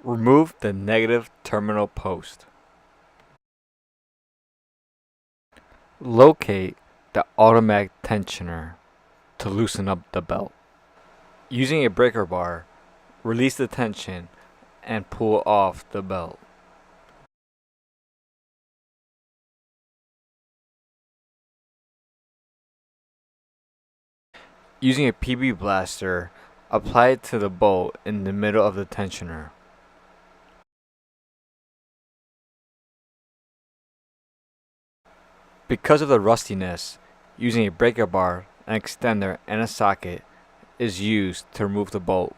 Remove the negative terminal post. Locate the automatic tensioner to loosen up the belt. Using a breaker bar, release the tension and pull off the belt. Using a PB blaster, apply it to the bolt in the middle of the tensioner. Because of the rustiness, using a breaker bar, an extender, and a socket is used to remove the bolt.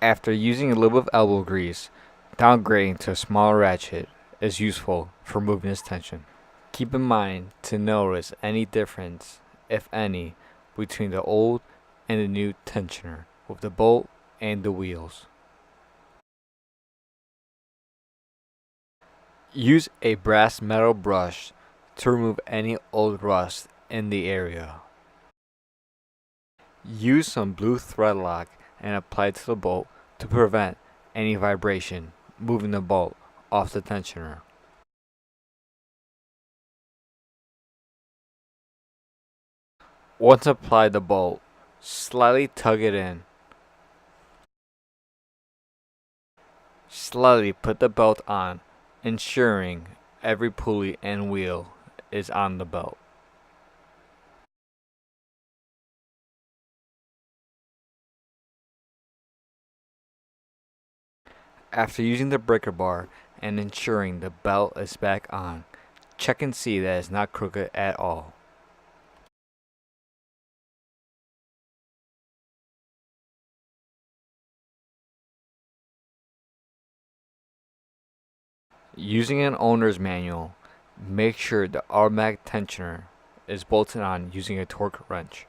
After using a little bit of elbow grease, downgrading to a smaller ratchet is useful for removing this tension. Keep in mind to notice any difference, if any, between the old and the new tensioner with the bolt and the wheels. Use a brass metal brush to remove any old rust in the area. Use some blue thread lock and apply it to the bolt to prevent any vibration moving the bolt off the tensioner. Once applied the bolt, slightly tug it in. Slightly put the belt on, ensuring every pulley and wheel is on the belt. After using the breaker bar and ensuring the belt is back on, check and see that it's not crooked at all. Using an owner's manual, make sure the automatic tensioner is bolted on using a torque wrench.